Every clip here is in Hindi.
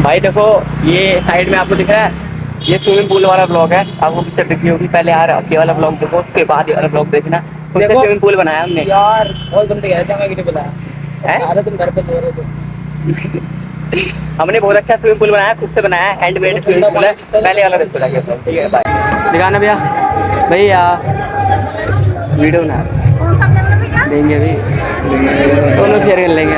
भाई देखो, ये साइड में आपको दिख रहा है, ये स्विमिंग पूल वाला ब्लॉग है। आपको पिक्चर दिख रही होगी, पहले यार ये वाला ब्लॉग देखो, उसके बाद ये वाला ब्लॉग देखना। खुद से स्विमिंग पूल बनाया हमने यार। बहुत बंदे गए थे, हमें किसी बुलाया है? तुम घर पे सो रहे थे। हमने बहुत अच्छा स्विमिंग पूल बनाया, खुद से बनाया, हैंडमेड स्विमिंग पूल है। पहले वाला देखो जाके ब्लॉग, ठीक है? बाय। दिखाना भैया, भैया वीडियो बना देंगे अभी, दोनों शेयर कर लेंगे।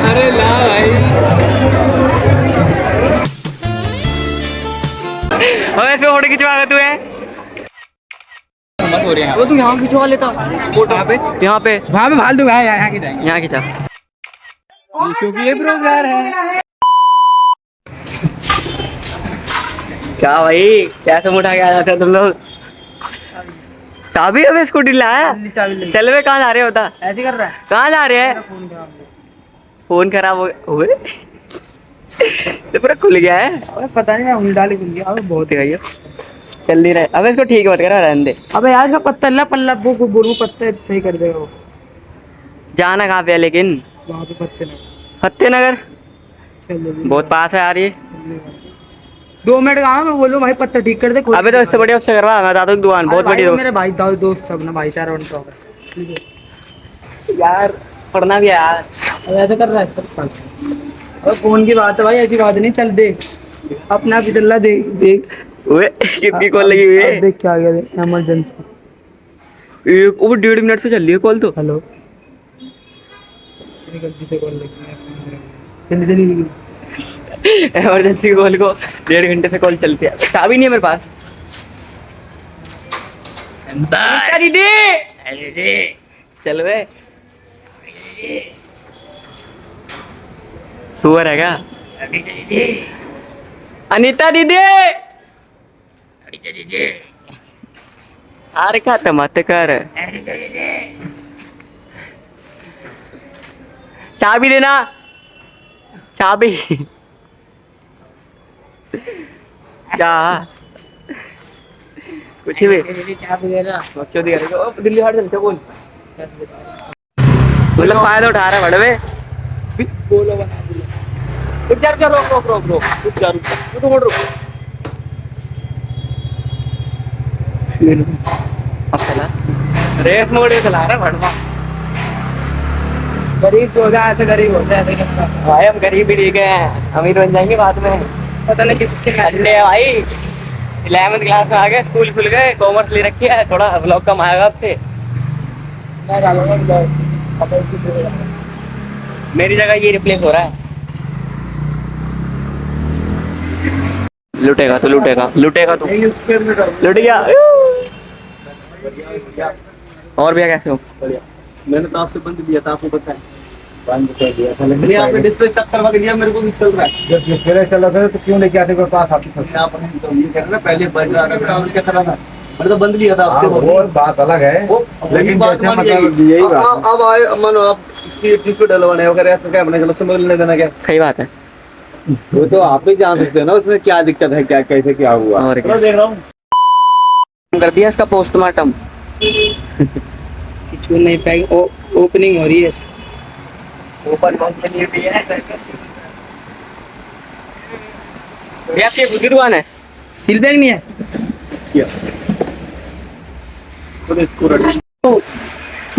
अरे ला भाई, ऐसे फोटो खिंचवा तू है? हो रही है वो, तू यहाँ खिंचवा लेता फोटो। यहाँ पे वहाँ पे फालतू है, यहाँ की जाएंगे। यहाँ खिंचा, क्योंकि ये प्रोग्राम है। क्या भाई, कैसे उठा के आ जाते हो तुम लोग? चाबी अबे स्कूटी लाया? चल वे, कहाँ जा रहे होता? ऐसे कर रहा है। कहाँ जा रहे हैं? फोन खराब हो गए तो पूरा खुल गया है। अबे पता नहीं, मैं उंगली डाली खुल गया। अबे बहुत दिखाइए, चल नहीं रहा है। अबे इसको ठीक मत करा, रहने दे। अबे यार इसका पत्ता ला, पल्ला वो बोलूं पत्ते सही कर देगा वो। जाना कहाँ पे है लेकिन? वहाँ पे पत्ते ना फतेह नगर चल जल्दी। बहुत पास है यार ये। 2 मिनट कहाँ, मैं बोलूं भाई पत्ता ठीक कर दे। अबे तो इससे बढ़िया उससे करवा, मैं बताता हूँ दुकान बहुत बड़ी। मेरे भाई दोस्त सब ना, भाईचारा उनका होगा यार पढ़ना भी है यार। अब ऐसे कर रहा है सब। अब फोन की बात है भाई, ऐसी बात नहीं। चल देख अपना भी चल देख देख। ओए कितनी कॉल लगी हुई है? देख क्या आ गया, देख इमरजेंसी। एक वो 1.5 मिनट से चल रही है कॉल तो। हेलो, गलती से कॉल लगी, जल्दी जल्दी। इमरजेंसी कॉल को 1.5 घंटे से कॉल चलती है। चाबी नहीं है मेरे पास। दीदी चल वे, सुअर है क्या? अनीता दीदी, अरे क्या तो मत कर। चाबी देना, चाबी क्या कुछ भी दिल्ली हाट चलते बोल। मतलब फायदा उठा रहा है बड़वे। बोलो बना रुक जा, रोक रोक रोक रोक, रुक जा रुक जा, तू तो मोड़ रुक। अब चला रेस मोड में चला रहा है बड़वा। गरीब हो जाए, ऐसे गरीब होते हैं ऐसे करता है। भाई हम गरीब ही ठीक है, अमीर बन जाएंगे बाद में। पता नहीं किसके अरे भाई 11th क्लास में आ गए, स्कूल खुल गए, कॉमर्स ले रखी है, थोड़ा ब्लॉग कम आएगा आपसे। मैं डालूंगा ब्लॉग, पता है किसके। मेरी जगह ये रिप्लेस हो रहा है। लुटेगा तो लुटेगा, लुटेगा तो लुट गया। और भैया कैसे हो? मैंने तो आपसे बंद लिया था, आपको पता है। बंद कर दिया था, लेकिन आपने डिस्प्ले चेक करवा के दिया, मेरे को भी चल रहा है। जब डिस्प्ले चल रहा था तो क्यों लेके आते पास आते थे? आपने तो ये कह रहे ना, पहले बज रहा था, आपने क्या करा था? मैंने तो बंद लिया था आपसे। वो बात अलग है, लेकिन बात जैसे मानिए, मतलब यही बात है। अब आए मानो आप इसकी डिस्प्ले डलवाने वगैरह ऐसा क्या अपने गलत समझ लेने देना क्या? सही बात है। वो तो आप ही जान सकते हैं ना उसमें क्या दिक्कत है, क्या कैसे क्या हुआ। और क्या देख रहा हूँ, कर दिया इसका पोस्टमार्टम। छू नहीं पाएगी, ओपनिंग हो रही है। ओपन माउंट के लिए भी है। ये आपकी खुद की दुकान है? सील बैग नहीं है।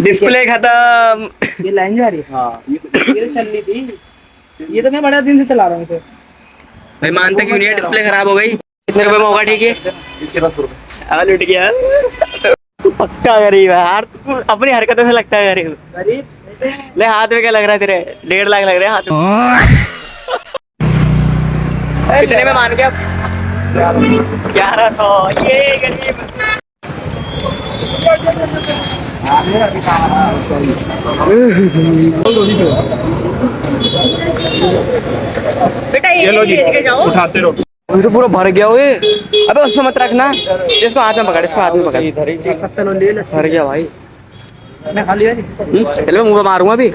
डिस्प्ले खत्म। ये लाइन जा रही है। हाँ ये तो चल रही थी, ये तो मैं बड़ा दिन से चला रहा हूँ इसे। भाई मानते क्यों नहीं है, डिस्प्ले खराब हो गई। कितने रुपए में होगा? ठीक है 1300 रुपए। लुट गया। तू पक्का गरीब है यार, तू अपनी हरकतों से लगता है गरीब। गरीब ले हाथ में क्या लग रहा है तेरे? 1.5 लाख लग रहे हैं हाथ में। कितने में मान के अब? 1100। ये गरीब बेटा, ये लो जी, उठाते रहो। अभी तो पूरा भर गया हुए। अबे उसमें मत रखना, इसको हाथ में पकड़, इसको हाथ में पकड़। पत्ता लो, ले ले। भर गया भाई। मैं खा लिया। चल मैं मुंह पे मारूंगा अभी।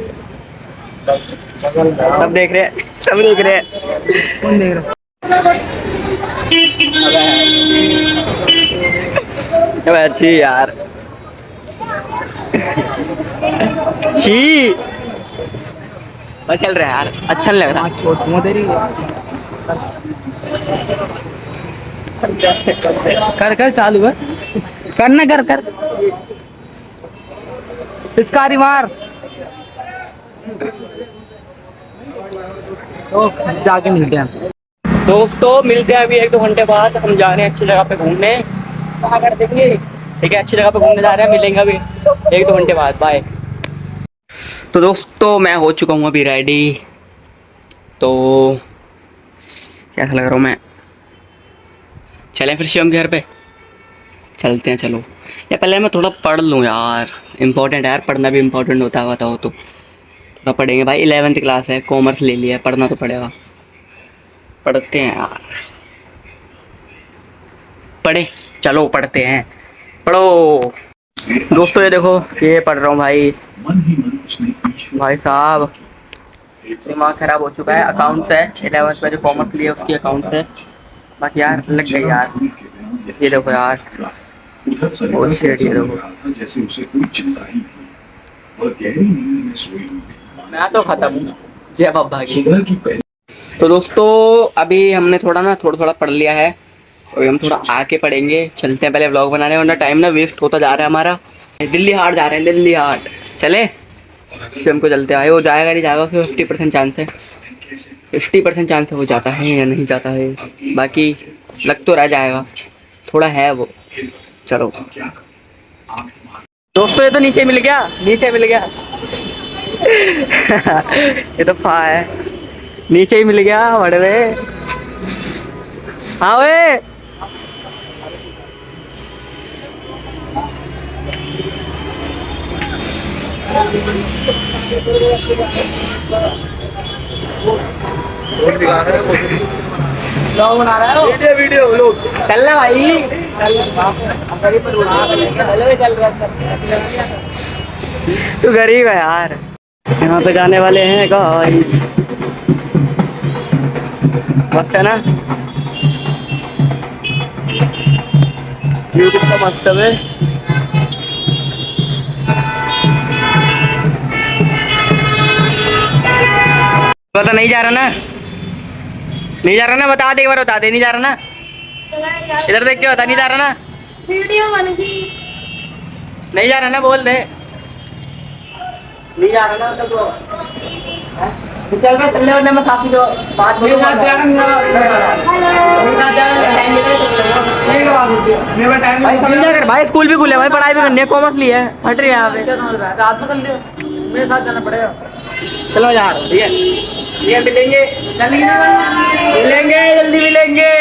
सब देख रहे हैं, सब देख रहे हैं। कौन देख रहा? अबे अच्छी यार। छी बस चल रहा है यार, अच्छा नहीं लग रहा। छोट तुम तेरी कर कर चालू है, करना कर कर पिचकारी मार। तो जाके मिलते हैं दोस्तों, मिलते हैं अभी 1-2 घंटे बाद। हम जा रहे हैं अच्छी जगह पे घूमने। कहाँ कर देंगे? ठीक है, अच्छी जगह पे घूमने जा रहे हैं, मिलेंगे अभी 1-2 घंटे बाद। बाय। तो दोस्तों, मैं हो चुका हूँ अभी रेडी। तो कैसा लग रहा हूँ मैं? चलें फिर शिवम के घर पे चलते हैं। चलो, या पहले मैं थोड़ा पढ़ लूँ यार, इम्पोर्टेंट है यार, पढ़ना भी इम्पोर्टेंट होता है। बताओ तो, थोड़ा पढ़ेंगे भाई। 11th क्लास है, कॉमर्स ले लिया है, पढ़ना तो पड़ेगा। पढ़ते हैं यार, पढ़े, चलो पढ़ते हैं। पढ़ो दोस्तों, ये देखो, ये पढ़ रहा हूँ भाई। भाई साहब, दिमाग खराब हो चुका है। अकाउंट्स है 11th में, जो कॉमर्स लिया उसकी अकाउंट्स है। बाकी यार लग गई यार। ये देखो यार, बहुत शेड। ये देखो, जैसे उसे कोई चिंता ही नहीं। वह गहरी नींद में सोई हुई थी। मैं तो खत्म हूँ। जय बाबा की। सुबह की पहली तो दोस्तों, अभी हमने थोड़ा पढ़ लिया है, और हम थोड़ा आके पढ़ेंगे। चलते हैं पहले व्लॉग बनाने, वरना टाइम ना वेस्ट होता जा रहा है हमारा। दिल्ली हाट जा रहे हैं, दिल्ली हाट। चले शिवम को चलते आए। वो जाएगा नहीं जाएगा, उसका 50% चांस है। 50% चांस है वो जाता है या नहीं जाता है। बाकी लग तो रह जाएगा, थोड़ा है वो। चलो दोस्तों, ये तो नीचे मिल गया, नीचे मिल गया। ये तो फा है, नीचे ही मिल गया बड़े वे। हाँ वे, बना रहा है वीडियो वीडियो लोग। चल ना भाई। तू गरीब है यार। यहाँ पे जाने वाले हैं गाइस, मस्त है ना व्यू, कितना मस्त है। बता, नहीं जा रहा ना? नहीं जा रहा ना? बता दे, एक बार बता दे, नहीं जा रहा ना? इधर देख के बता, नहीं जा रहा ना? वीडियो बन गई। नहीं जा रहा ना? बोल दे, नहीं जा रहा ना? तो चल मैं चलने वाले, मैं साथी जो बात बोलूं भाई, समझा कर भाई। स्कूल भी खुले भाई, पढ़ाई भी करनी है, कॉमर्स ली है, हट रही है यहाँ पे। रात में कर लियो, मेरे साथ जाना पड़ेगा। चलो यार, ठीक है, ठीक है, मिलेंगे जल्दी ना मिलेंगे, जल्दी मिलेंगे।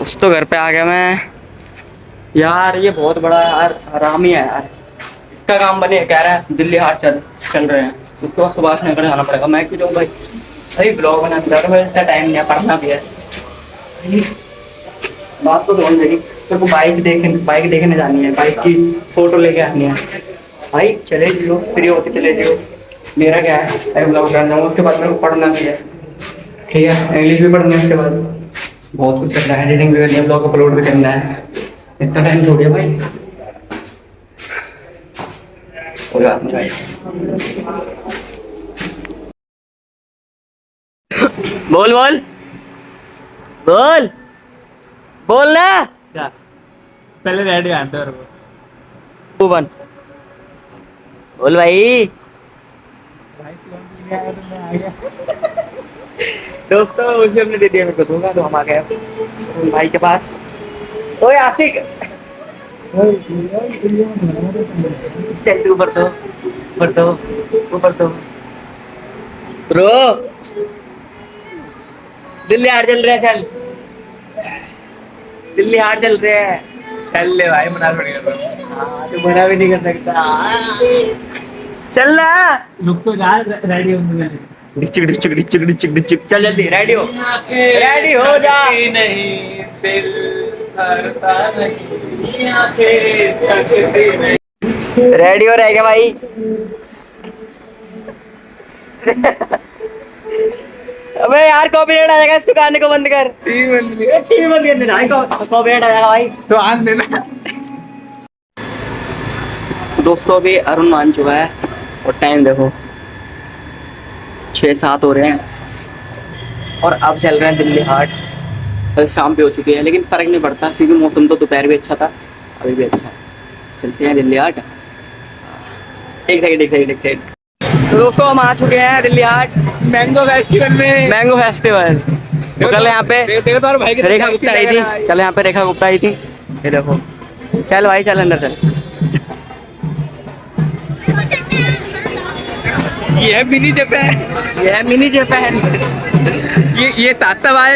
उस तो घर पे आ गया मैं यार। ये बहुत बड़ा यार हरामी है यार। इसका काम बने, कह रहा है दिल्ली हाट चल रहे हैं। उसके बाद सुभाष नगर जाना पड़ेगा। मैं क्यों जाऊँ भाई? भाई ब्लॉग बना के मेरे इतना टाइम नहीं है, पढ़ना भी है। बात तो समझ लेगी। तेरे को बाइक देखने जानी है, बाइक की फोटो लेके आनी है भाई। चले जियो, फ्री होके चले जियो। मेरा क्या है, अरे ब्लॉग करना है, उसके बाद मेरे को पढ़ना भी है, ठीक है। इंग्लिश भी पढ़ना है, उसके बाद बहुत कुछ करना है, एडिटिंग भी करनी है, ब्लॉग अपलोड भी करना है। इतना टाइम थोड़ी है भाई। कोई बात नहीं भाई। बोल बोल बोल बोल ना। पहले रेडी आते हैं तू बन, बोल भाई। दोस्तों, उसे हमने दे दिया, मेरे को दूंगा तो हम आ गए भाई के पास। ओए आशिक, चल तू ऊपर तो ब्रो। दिल्ली हाट चल रहे हैं, चल दिल्ली हाट चल रहे हैं। चल ले भाई, मना पड़ेगा। हाँ, तू मना भी नहीं कर सकता। चल ना, लुक तो जा, रेडी होने डिचिक डिचिक डिचिक डिचिक डिचिक। चल जल्दी, रेडी हो जा। नहीं दिल करता नहीं, आंखें तकती नहीं। रेडी हो रहेगा भाई। अबे यार, कॉपीराइट आ जाएगा, इसको गाने को बंद कर। टीवी बंद करने, कॉपीराइट आ जाएगा भाई। तो आन देना। दोस्तों अभी अरुण मान चुका है और टाइम देखो 6-7 हो रहे हैं और अब चल रहे हैं दिल्ली हाट। कल शाम पे हो चुकी है लेकिन फ़र्क नहीं पड़ता क्योंकि मौसम तो दोपहर भी अच्छा था, अभी भी अच्छा है। चलते हैं दिल्ली हाट। एक सेकंड। तो दोस्तों हम आ चुके हैं दिल्ली हाट मैंगो फेस्टिवल में। Mango festival. तो कल यहाँ पे देखो तो भाई रेखा गुप्ता आई थी, कल यहाँ पे रेखा गुप्ता आई थी। ये देखो, चल भाई चल अंदर चल। ये है मिनी जापान। ये ताता भाई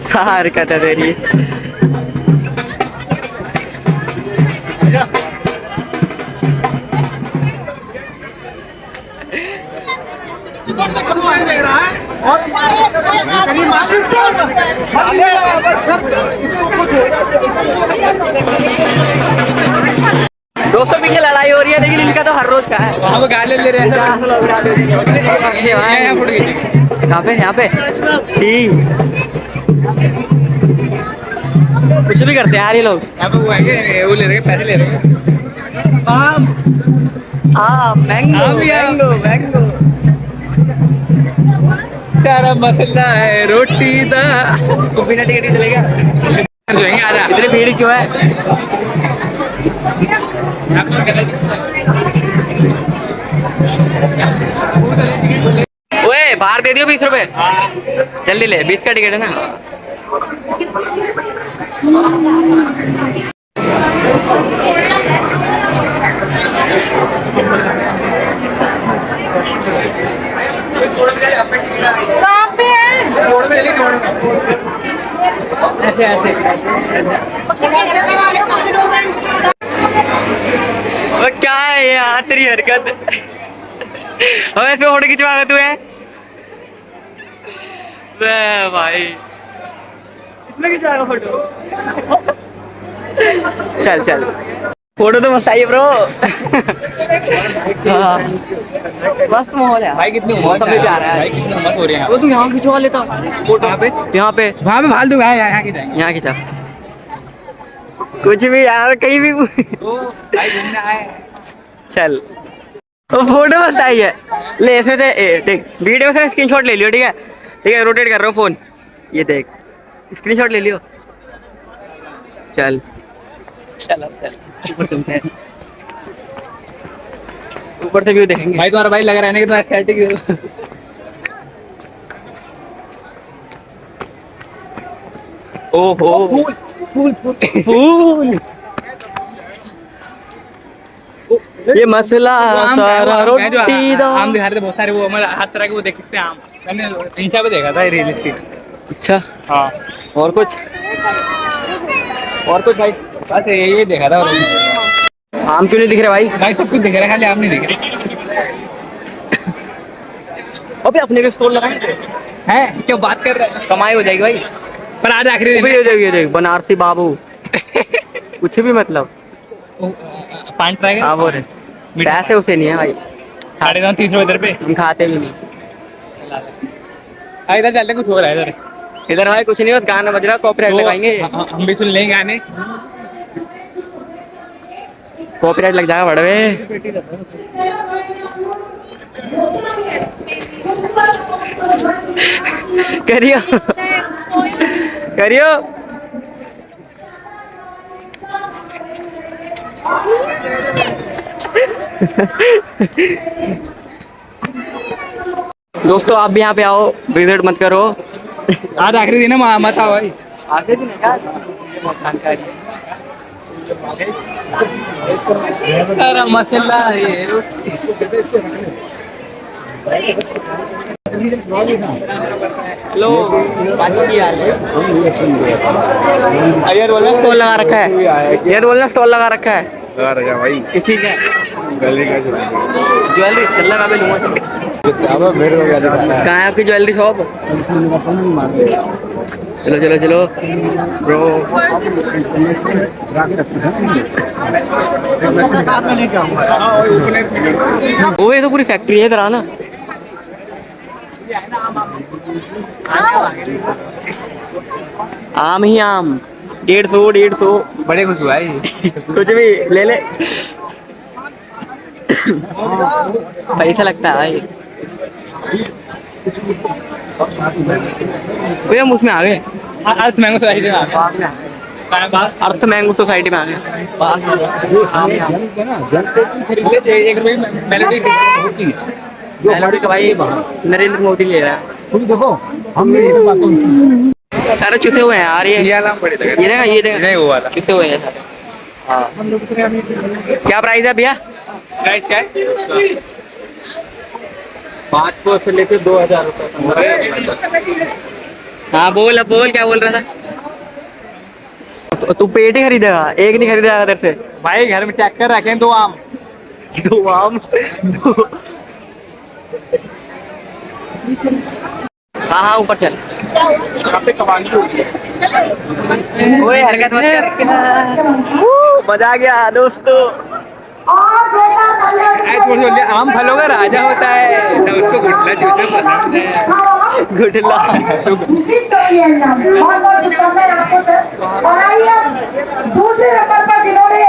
क्या हरकत है तेरी। दोस्तों पीछे लड़ाई हो रही है लेकिन इनका तो हर रोज का है। वहाँ पे गाली ले रहे हैं। यहाँ पे छी कुछ भी करते हैं यार ये लोग। यहाँ पे वो है कि वो ले रहे हैं, पैसे ले रहे हैं। मैंगो सारा मसाला है रोटी दा। बिना टिकट ही चलेगा। जाएंगे आजा। इतनी भीड़ क्यों है? ओए बाहर दे दियो 20 रुपए। जल्दी ले, 20 का टिकट है ना। क्या है यार तेरी हरकत। ऐसे फोटो खिंचवा तू है भाई, इसमें खिंचवाएगा फोटो। चल फोटो तो मस्त आई है ब्रो। हाँ मस्त माहौल है भाई कितनी मौसम भी प्यारा है। भाई कितनी उम्मत हो रही है। वो तू यहाँ खिंचवा लेता फोटो। यहाँ पे वहाँ पे फालतू है यहाँ की जाएंगे। यहाँ खिंचा कुछ भी यार कहीं भी। भाई घूमने आए। चल वो फोटो मस्त आई है। ले इसमें से देख वीडियो से स्क्रीनशॉट ले लियो। ठीक है रोटेट कर रहा हूँ फोन। ये देख स्क्रीनशॉट ले लियो। चल ऊपर चलते हैं, ऊपर से व्यू देखेंगे। भाई तुम्हारा भाई लग रहा है ना कि तुम एस्थेटिक। ओहो फूल ये मसला सारा रोटी दो। आम दिखा रहे थे बहुत सारे, वो हमारे हर तरह के वो देख सकते हैं आम। मैंने इंस्टा पे देखा था रील इसकी। अच्छा हाँ और कुछ भाई बस यही देखा था। और आम क्यों नहीं दिख रहे भाई? भाई सब कुछ दिख रहा है, खाली आम नहीं दिख रहे। अबे अपने के स्टोर लगाए हैं क्या बात कर रहे हैं? कमाई हो जाएगी भाई। पर आज आखिरी दिन हो जाएगी। देख बनारसी बाबू कुछ भी मतलब पान ट्राई हाँ बोल पैसे उसे नहीं है भाई। 30 रुपए इधर पे। हम खाते भी नहीं। इधर चलते कुछ हो रहा है इधर भाई कुछ नहीं बस गाना बज रहा है। कॉपीराइट लगाएंगे। हम भी सुन लेंगे गाने। कॉपीराइट लग जाएगा बड़वे। करियो दोस्तों आप भी यहाँ पे आओ, विजिट मत करो। आज आखिरी दिन है, मत आओ भाई। आगे भी नहीं यार जानकारी सारा मसाला ये हेलो बाजी की हाल है। यार बोलना स्टॉल लगा रखा है। यार बोलना स्टॉल लगा रखा है भाई किस चीज है? ज्वेलरी चल लगा लूंगा। कहाँ है आपकी ज्वेलरी शॉप? चलो ब्रो। वो ये तो पूरी फैक्ट्री है इधर ना। आम ही आम 150 बड़े खुश हुआ है। कुछ भी ले ले। पैसा लगता है भाई। भैया हम उसमें आ गए, अर्थ मैंगो सोसाइटी में आ गए, अर्थ मैंगो सोसाइटी में आ गए। मेलोडी का भाई नरेंद्र मोदी ले रहा है। देखो हम सारे चुसे हुए हैं यार, ये देखा वो वाला चुसे हुए हैं सारे। हाँ क्या प्राइस है भैया? प्राइस क्या है? 500 से लेके 2000 रुपए। हाँ बोल, अब बोल क्या बोल रहा था? तू पेट ही खरीदेगा, एक नहीं खरीदेगा तेरे से भाई घर में चेक कर रखे 2 आम। 2 आम। हाँ हाँ ऊपर चल। यहाँ पे कबाड़ी होगी। ओए हरकत मत कर। मजा आ गया दोस्तों। आम फलों का राजा होता है, सब उसको गुटला चूसना पसंद है। गुटला रिसीव करिए नाम। बहुत बहुत शुभकामनाएं आपको सर। और आइए दूसरे नंबर पर जिन्होंने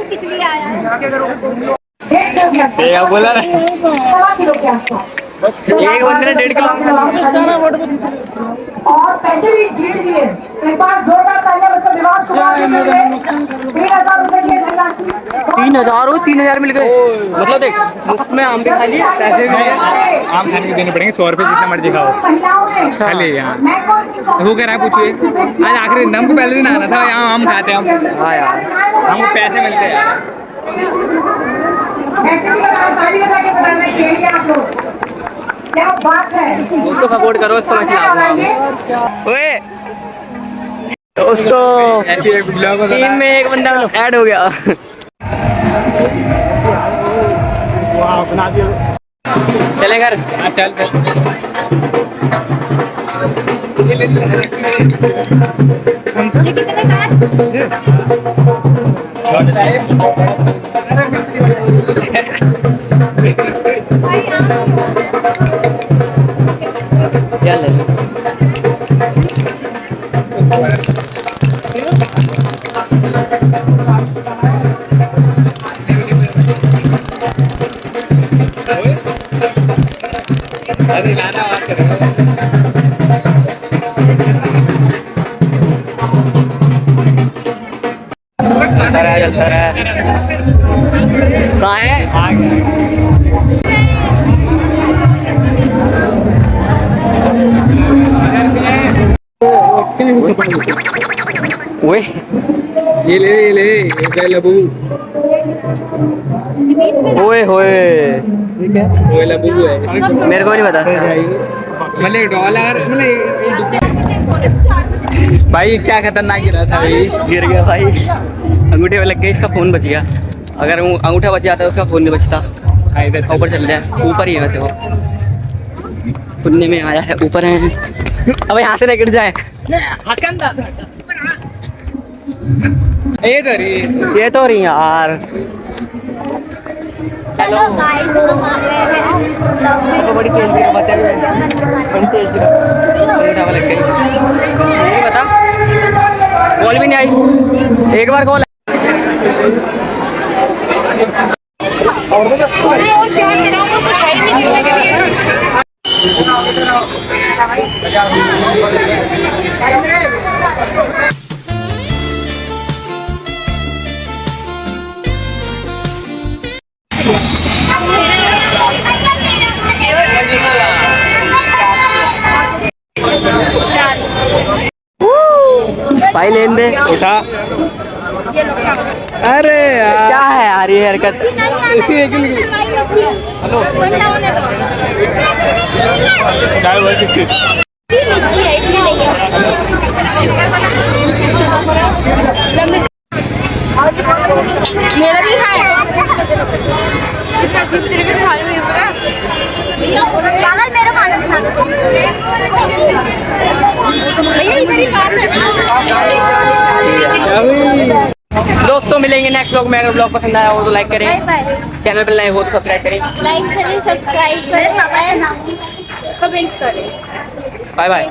किसलिए आया है? बोला 1.25 किलो के आसपास। एक बंदे ने 1.5 किलो और पैसे भी जीत लिए। एक बार जोरदार तालियां बच्चों विवाह शुरुआत के लिए 3000 रुपए की धनराशि। 3000 हो, 3000 मिल गए। मतलब देख मुफ्त में आम भी खा लिए, पैसे भी मिले। आम खाने के देने पड़ेंगे 100 रुपए जितना मर्जी खाओ। महिलाओं ने खाली यहाँ वो कह रहा है, पूछिए आज आखिरी दिन, हमको पहले दिन आना था, यहाँ आम खाते हैं हम। हाँ यार हमको पैसे मिलते हैं। ऐसे भी ताली बजा के बनाना चाहिए आप लोग। क्या बात है। दोस्तों सपोर्ट करो इसको, मैं खिलाऊंगा। ओए दोस्तों टीम में एक बंदा ऐड हो गया। चले घर। चल ये कितने का है? क्या ले चलता रहा। कहाँ है? ओए ये ले लबू। ओए होए वो लबू है, मेरे को नहीं पता। मतलब डॉलर मतलब भाई क्या खतरनाक गिरा था भाई। गिर गया भाई, अंगूठे पे लग गया, इसका फोन बच गया। अगर वो अंगूठा बच जाता है उसका फोन नहीं बचता। इधर ऊपर चल जाए, ऊपर ही है वैसे वो, सुनने में आया है ऊपर है। अब यहाँ से ना गिर जाए। ये तो रही यार। चलो गाइस हम आ गए हैं। बड़ी तेज गिरा, बच्चा भी बड़ी तेज गिरा, अंगूठा पे लग गई। नहीं बता, कॉल भी नहीं आई। एक बार कॉल और क्या कराऊं, कुछ है ही नहीं दिखने के लिए। भाई लेन दे उठा। अरे यार क्या है यार ये हरकत। मेरा भी है कितना जीप तेरे को खा रही है पूरा पागल। मेरा खाना दिखा दो भैया, इधर ही पास है ना। दोस्तों मिलेंगे नेक्स्ट व्लॉग में। अगर व्लॉग पसंद आया हो तो लाइक करें, चैनल पर नए हो तो सब्सक्राइब करें, लाइक करें, सब्सक्राइब करें, कमेंट करें। Bye bye.